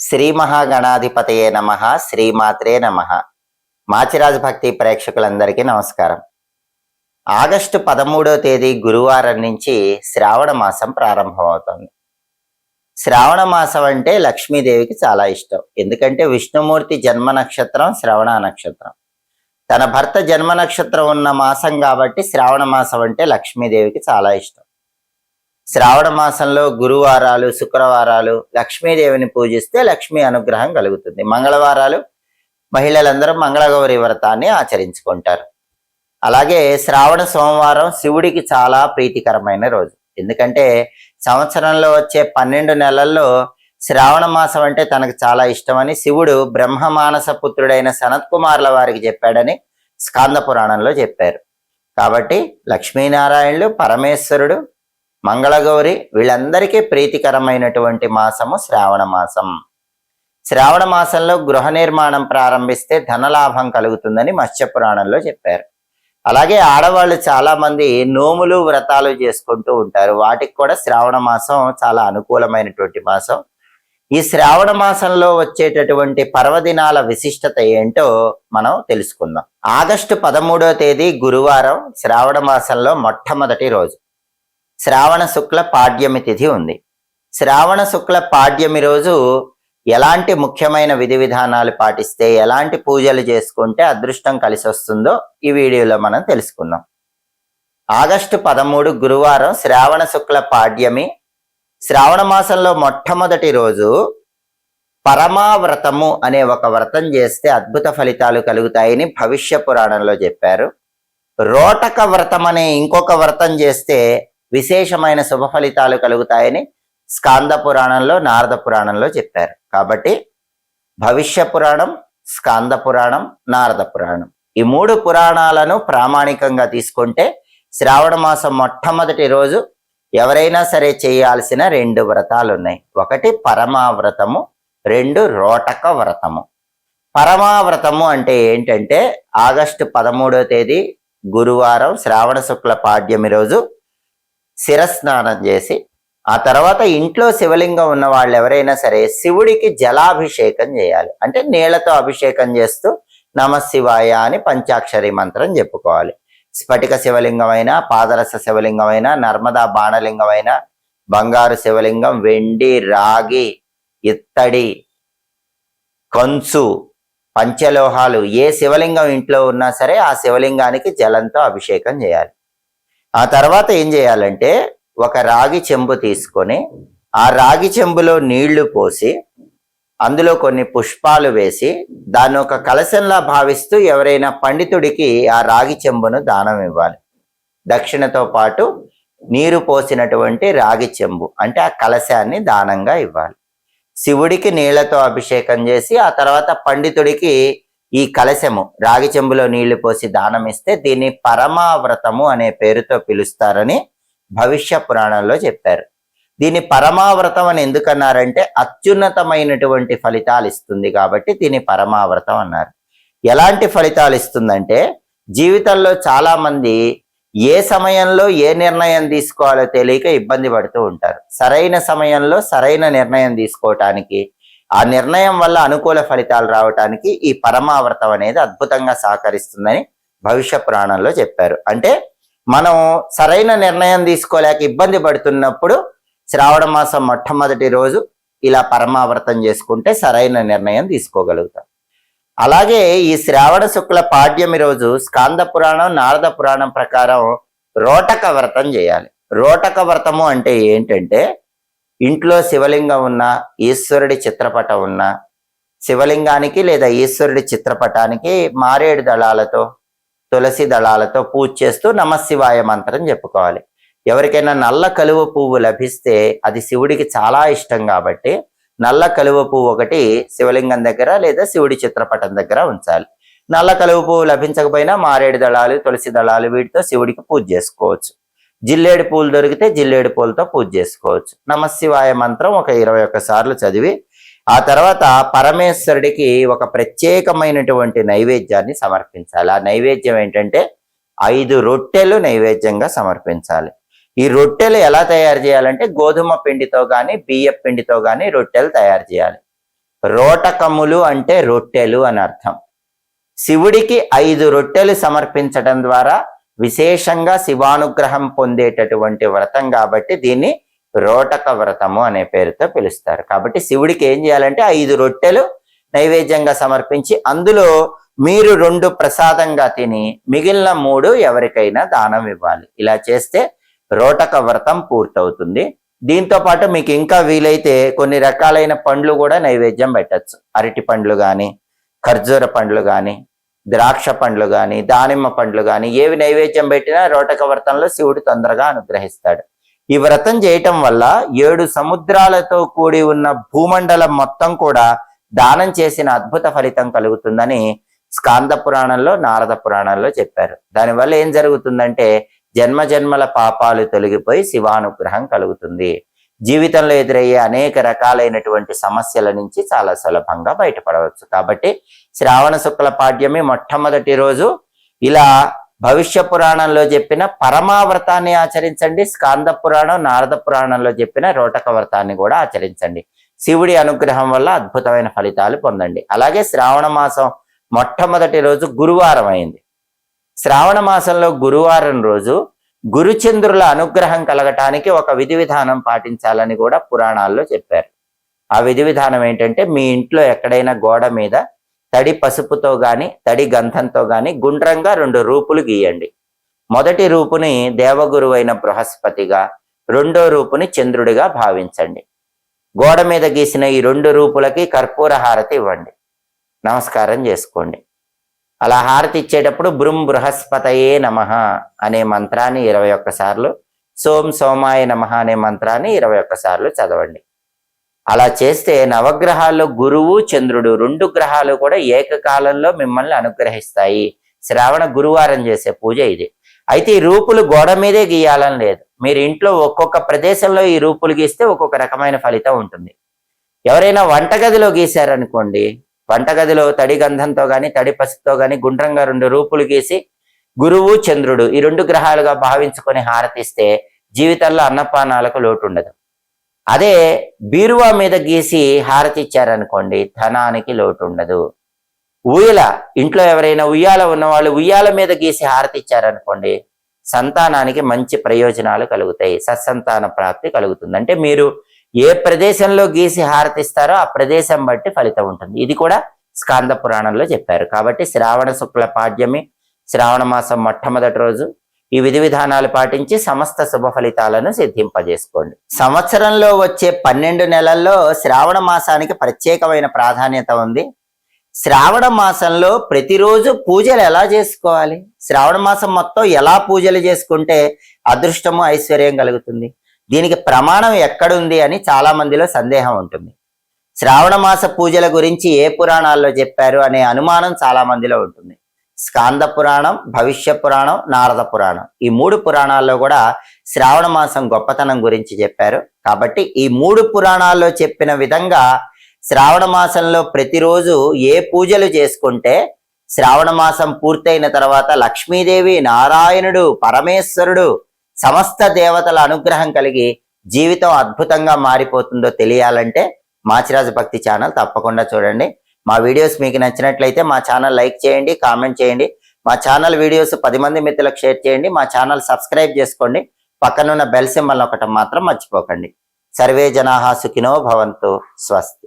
శ్రీ మహాగణాధిపతయే నమః. శ్రీమాత్రే నమః. మాచిరాజు భక్తి ప్రేక్షకులందరికీ నమస్కారం. ఆగస్టు 13వ తేదీ గురువారం నుంచి శ్రావణ మాసం ప్రారంభమవుతుంది. శ్రావణ మాసం అంటే లక్ష్మీదేవికి చాలా ఇష్టం. ఎందుకంటే విష్ణుమూర్తి జన్మ నక్షత్రం శ్రవణ నక్షత్రం. తన భర్త జన్మ నక్షత్రం ఉన్న మాసం కాబట్టి శ్రావణ మాసం అంటే లక్ష్మీదేవికి చాలా ఇష్టం. శ్రావణ మాసంలో గురువారాలు, శుక్రవారాలు లక్ష్మీదేవిని పూజిస్తే లక్ష్మీ అనుగ్రహం కలుగుతుంది. మంగళవారాలు మహిళలందరూ మంగళగౌరి వ్రతాన్ని ఆచరించుకుంటారు. అలాగే శ్రావణ సోమవారం శివుడికి చాలా ప్రీతికరమైన రోజు. ఎందుకంటే సంవత్సరంలో వచ్చే 12 నెలల్లో శ్రావణ మాసం అంటే తనకు చాలా ఇష్టమని శివుడు బ్రహ్మమానస పుత్రుడైన సనత్ కుమార్ల వారికి చెప్పాడని స్కాంద పురాణంలో చెప్పారు. కాబట్టి లక్ష్మీనారాయణులు, పరమేశ్వరుడు, మంగళగౌరి వీళ్ళందరికీ ప్రీతికరమైనటువంటి మాసము శ్రావణ మాసం. శ్రావణ మాసంలో గృహ నిర్మాణం ప్రారంభిస్తే ధనలాభం కలుగుతుందని మత్స్య పురాణంలో చెప్పారు. అలాగే ఆడవాళ్ళు చాలా మంది నోములు, వ్రతాలు చేసుకుంటూ ఉంటారు. వాటికి కూడా శ్రావణ మాసం చాలా అనుకూలమైనటువంటి మాసం. ఈ శ్రావణ మాసంలో వచ్చేటటువంటి పర్వదినాల విశిష్టత ఏంటో మనం తెలుసుకుందాం. ఆగస్టు 13వ తేదీ గురువారం శ్రావణ మాసంలో మొట్టమొదటి రోజు. శ్రావణ శుక్ల పాడ్యమి తిథి ఉంది. శ్రావణ శుక్ల పాడ్యమి రోజు ఎలాంటి ముఖ్యమైన విధి విధానాలు పాటిస్తే, ఎలాంటి పూజలు చేసుకుంటే అదృష్టం కలిసి వస్తుందో ఈ వీడియోలో మనం తెలుసుకుందాం. ఆగస్టు 13 గురువారం శ్రావణ శుక్ల పాడ్యమి. శ్రావణ మాసంలో మొట్టమొదటి రోజు పరమావ్రతము అనే ఒక వ్రతం చేస్తే అద్భుత ఫలితాలు కలుగుతాయని భవిష్య పురాణంలో చెప్పారు. రోటక వ్రతం అనే ఇంకొక వ్రతం చేస్తే విశేషమైన శుభ ఫలితాలు కలుగుతాయని స్కాంద పురాణంలో, నారద పురాణంలో చెప్పారు. కాబట్టి భవిష్య పురాణం, స్కాంద పురాణం, నారద పురాణం ఈ 3 పురాణాలను ప్రామాణికంగా తీసుకుంటే శ్రావణ మాసం మొట్టమొదటి రోజు ఎవరైనా సరే చేయాల్సిన 2 వ్రతాలు ఉన్నాయి. ఒకటి పరమావ్రతము, 2 రోటక వ్రతము. పరమావ్రతము అంటే ఏంటంటే ఆగస్టు 13వ తేదీ గురువారం శ్రావణ శుక్ల పాడ్యమి రోజు శిరస్నానం చేసి ఆ తర్వాత ఇంట్లో శివలింగం ఉన్న వాళ్ళు ఎవరైనా సరే శివుడికి జలాభిషేకం చేయాలి. అంటే నీళ్లతో అభిషేకం చేస్తూ నమశివాయ అని పంచాక్షరి మంత్రం చెప్పుకోవాలి. స్ఫటిక శివలింగమైనా, పాదరస శివలింగమైనా, నర్మదా బాణలింగమైనా, బంగారు శివలింగం, వెండి, రాగి, ఇత్తడి, కంచు, పంచలోహాలు ఏ శివలింగం ఇంట్లో ఉన్నా సరే ఆ శివలింగానికి జలంతో అభిషేకం చేయాలి. ఆ తర్వాత ఏం చేయాలంటే ఒక రాగి చెంబు తీసుకొని ఆ రాగి చెంబులో నీళ్లు పోసి అందులో కొన్ని పుష్పాలు వేసి దాన్ని ఒక కలశంలా భావిస్తూ ఎవరైనా పండితుడికి ఆ రాగి చెంబును దానం ఇవ్వాలి. దక్షిణతో పాటు నీరు పోసినటువంటి రాగి చెంబు అంటే ఆ కలశాన్ని దానంగా ఇవ్వాలి. శివుడికి నీళ్లతో అభిషేకం చేసి ఆ తర్వాత పండితుడికి ఈ కలశము రాగి చెంబులో నీళ్లు పోసి దానం ఇస్తే దీన్ని పరమావ్రతము అనే పేరుతో పిలుస్తారని భవిష్య పురాణంలో చెప్పారు. దీన్ని పరమావ్రతం అని ఎందుకన్నారంటే అత్యున్నతమైనటువంటి ఫలితాలు ఇస్తుంది కాబట్టి దీన్ని పరమావ్రతం అన్నారు. ఎలాంటి ఫలితాలు ఇస్తుందంటే జీవితంలో చాలా మంది ఏ సమయంలో ఏ నిర్ణయం తీసుకోవాలో తెలియక ఇబ్బంది పడుతూ ఉంటారు. సరైన సమయంలో సరైన నిర్ణయం తీసుకోవటానికి, ఆ నిర్ణయం వల్ల అనుకూల ఫలితాలు రావటానికి ఈ పరమావ్రతం అనేది అద్భుతంగా సహకరిస్తుందని భవిష్య పురాణంలో చెప్పారు. అంటే మనం సరైన నిర్ణయం తీసుకోలేక ఇబ్బంది పడుతున్నప్పుడు శ్రావణ మాసం మొట్టమొదటి రోజు ఇలా పరమావ్రతం చేసుకుంటే సరైన నిర్ణయం తీసుకోగలుగుతాం. అలాగే ఈ శ్రావణ శుక్ల పాడ్యమి రోజు స్కాంద పురాణం, నారద పురాణం ప్రకారం రోటక వ్రతం చేయాలి. రోటక వ్రతము అంటే ఏంటంటే ఇంట్లో శివలింగం ఉన్నా, ఈశ్వరుడి చిత్రపటం ఉన్నా, శివలింగానికి లేదా ఈశ్వరుడి చిత్రపటానికి మారేడు దళాలతో, తులసి దళాలతో పూజ చేస్తూ నమశివాయ మంత్రం చెప్పుకోవాలి. ఎవరికైనా నల్ల కలువ పువ్వు లభిస్తే అది శివుడికి చాలా ఇష్టం కాబట్టి నల్ల కలువ పువ్వు ఒకటి శివలింగం దగ్గర లేదా శివుడి చిత్రపటం దగ్గర ఉంచాలి. నల్ల కలువ పువ్వు లభించకపోయినా మారేడు దళాలు, తులసి దళాలు వీటితో శివుడికి పూజ చేసుకోవచ్చు. జిల్లేడు పూలు దొరికితే జిల్లేడు పూలతో పూజ చేసుకోవచ్చు. నమశివాయ మంత్రం ఒక 21 సార్లు చదివి ఆ తర్వాత పరమేశ్వరుడికి ఒక ప్రత్యేకమైనటువంటి నైవేద్యాన్ని సమర్పించాలి. ఆ నైవేద్యం ఏంటంటే 5 రొట్టెలు నైవేద్యంగా సమర్పించాలి. ఈ రొట్టెలు ఎలా తయారు చేయాలంటే గోధుమ పిండితో కానీ బియ్య పిండితో కానీ రొట్టెలు తయారు చేయాలి. రోటకములు అంటే రొట్టెలు అని అర్థం. శివుడికి 5 రొట్టెలు సమర్పించడం ద్వారా విశేషంగా శివానుగ్రహం పొందేటటువంటి వ్రతం కాబట్టి దీన్ని రోటక వ్రతము అనే పేరుతో పిలుస్తారు. కాబట్టి శివుడికి ఏం చేయాలంటే 5 రొట్టెలు నైవేద్యంగా సమర్పించి అందులో మీరు 2 ప్రసాదంగా తిని మిగిలిన 3 ఎవరికైనా దానం ఇవ్వాలి. ఇలా చేస్తే రోటక వ్రతం పూర్తవుతుంది. దీంతో పాటు మీకు ఇంకా వీలైతే కొన్ని రకాలైన పండ్లు కూడా నైవేద్యం పెట్టచ్చు. అరటి పండ్లు కానీ, ఖర్జూర పండ్లు కానీ, ద్రాక్ష పండ్లు కానీ, దానిమ్మ పండ్లు కానీ ఏవి నైవేద్యం పెట్టినా రోటక వ్రతంలో శివుడు తొందరగా అనుగ్రహిస్తాడు. ఈ వ్రతం చేయటం వల్ల 7 సముద్రాలతో కూడి ఉన్న భూమండలం మొత్తం కూడా దానం చేసిన అద్భుత ఫలితం కలుగుతుందని స్కాంద పురాణంలో, నారద పురాణంలో చెప్పారు. దానివల్ల ఏం జరుగుతుందంటే జన్మ జన్మల పాపాలు తొలగిపోయి శివానుగ్రహం కలుగుతుంది. జీవితంలో ఎదురయ్యే అనేక రకాలైనటువంటి సమస్యల నుంచి చాలా సులభంగా బయటపడవచ్చు. కాబట్టి శ్రావణ శుక్ల పాడ్యమి మొట్టమొదటి రోజు ఇలా భవిష్య పురాణంలో చెప్పిన పరమావ్రతాన్ని ఆచరించండి. స్కాంద పురాణం, నారద పురాణంలో చెప్పిన రోటక వ్రతాన్ని కూడా ఆచరించండి. శివుడి అనుగ్రహం వల్ల అద్భుతమైన ఫలితాలు పొందండి. అలాగే శ్రావణ మాసం మొట్టమొదటి రోజు గురువారం అయింది. శ్రావణ మాసంలో గురువారం రోజు గురుచంద్రుల అనుగ్రహం కలగటానికి ఒక విధి విధానం పాటించాలని కూడా పురాణాల్లో చెప్పారు. ఆ విధి విధానం ఏంటంటే మీ ఇంట్లో ఎక్కడైనా గోడ మీద తడి పసుపుతో గాని, తడి గంధంతో గాని గుండ్రంగా 2 రూపులు గీయండి. మొదటి రూపుని దేవగురువైన బృహస్పతిగా, రెండో రూపుని చంద్రుడిగా భావించండి. గోడ మీద గీసిన ఈ 2 రూపులకి కర్పూర హారతి ఇవ్వండి. నమస్కారం చేసుకోండి. అలా హారతి ఇచ్చేటప్పుడు బృం బృహస్పతయే నమః అనే మంత్రాన్ని 21 సార్లు, సోం సోమాయ నమః అనే మంత్రాన్ని 21 సార్లు చదవండి. అలా చేస్తే నవగ్రహాల్లో గురువు, చంద్రుడు 2 గ్రహాలు కూడా ఏకకాలంలో మిమ్మల్ని అనుగ్రహిస్తాయి. శ్రావణ గురువారం చేసే పూజ ఇది. అయితే ఈ రూపులు గోడ మీదే గీయాలని లేదు. మీరు ఇంట్లో ఒక్కొక్క ప్రదేశంలో ఈ రూపులు గీస్తే ఒక్కొక్క రకమైన ఫలితం ఉంటుంది. ఎవరైనా వంటగదిలో గీశారనుకోండి, వంటగదిలో తడి గంధంతో గాని, తడి పసుపుతో గాని గుండ్రంగా 2 రూపులు గీసి గురువు, చంద్రుడు ఈ 2 గ్రహాలుగా భావించుకొని హారతిస్తే జీవితంలో అన్నపానాలకు లోటు ఉండదు. అదే బీరువా మీద గీసి హారతి ఇచ్చారనుకోండి, ధనానికి లోటు ఉండదు. ఊయల, ఇంట్లో ఎవరైనా ఉయ్యాల ఉన్నవాళ్ళు ఉయ్యాల మీద గీసి హారతి ఇచ్చారనుకోండి, సంతానానికి మంచి ప్రయోజనాలు కలుగుతాయి, సత్సంతాన ప్రాప్తి కలుగుతుంది. అంటే మీరు ఏ ప్రదేశంలో గీసి హారతిస్తారో ఆ ప్రదేశం బట్టి ఫలితం ఉంటుంది. ఇది కూడా స్కాంద పురాణంలో చెప్పారు. కాబట్టి శ్రావణ శుక్ల పాడ్యమి, శ్రావణ మాసం మొట్టమొదటి రోజు ఈ విధి విధానాలు పాటించి సమస్త శుభ ఫలితాలను సిద్ధింపజేసుకోండి. సంవత్సరంలో వచ్చే 12 నెలల్లో శ్రావణ మాసానికి ప్రత్యేకమైన ప్రాధాన్యత ఉంది. శ్రావణ మాసంలో ప్రతిరోజు పూజలు ఎలా చేసుకోవాలి, శ్రావణ మాసం మొత్తం ఎలా పూజలు చేసుకుంటే అదృష్టము, ఐశ్వర్యం కలుగుతుంది, దీనికి ప్రమాణం ఎక్కడుంది అని చాలా మందిలో సందేహం ఉంటుంది. శ్రావణ మాస పూజల గురించి ఏ పురాణాల్లో చెప్పారు అనే అనుమానం చాలా మందిలో ఉంటుంది. స్కాంద పురాణం, భవిష్య పురాణం, నారద పురాణం ఈ 3 పురాణాల్లో కూడా శ్రావణ మాసం గొప్పతనం గురించి చెప్పారు. కాబట్టి ఈ 3 పురాణాల్లో చెప్పిన విధంగా శ్రావణ మాసంలో ప్రతిరోజు ఏ పూజలు చేసుకుంటే శ్రావణ మాసం పూర్తయిన తర్వాత లక్ష్మీదేవి, నారాయణుడు, పరమేశ్వరుడు సమస్త దేవతల అనుగ్రహం కలిగి జీవితం అద్భుతంగా మారిపోతుందో తెలియాలంటే మాచిరాజు భక్తి ఛానల్ తప్పకుండా చూడండి. మా వీడియోస్ మీకు నచ్చినట్లయితే మా ఛానల్ లైక్ చేయండి, కామెంట్ చేయండి. మా ఛానల్ వీడియోస్ 10 మంది మిత్రులకు షేర్ చేయండి. మా ఛానల్ సబ్స్క్రైబ్ చేసుకోండి. పక్కనున్న బెల్ సింబల్ నొక్కటం మాత్రం మర్చిపోకండి. సర్వే జనాః సుఖినో భవంతు. స్వస్తి.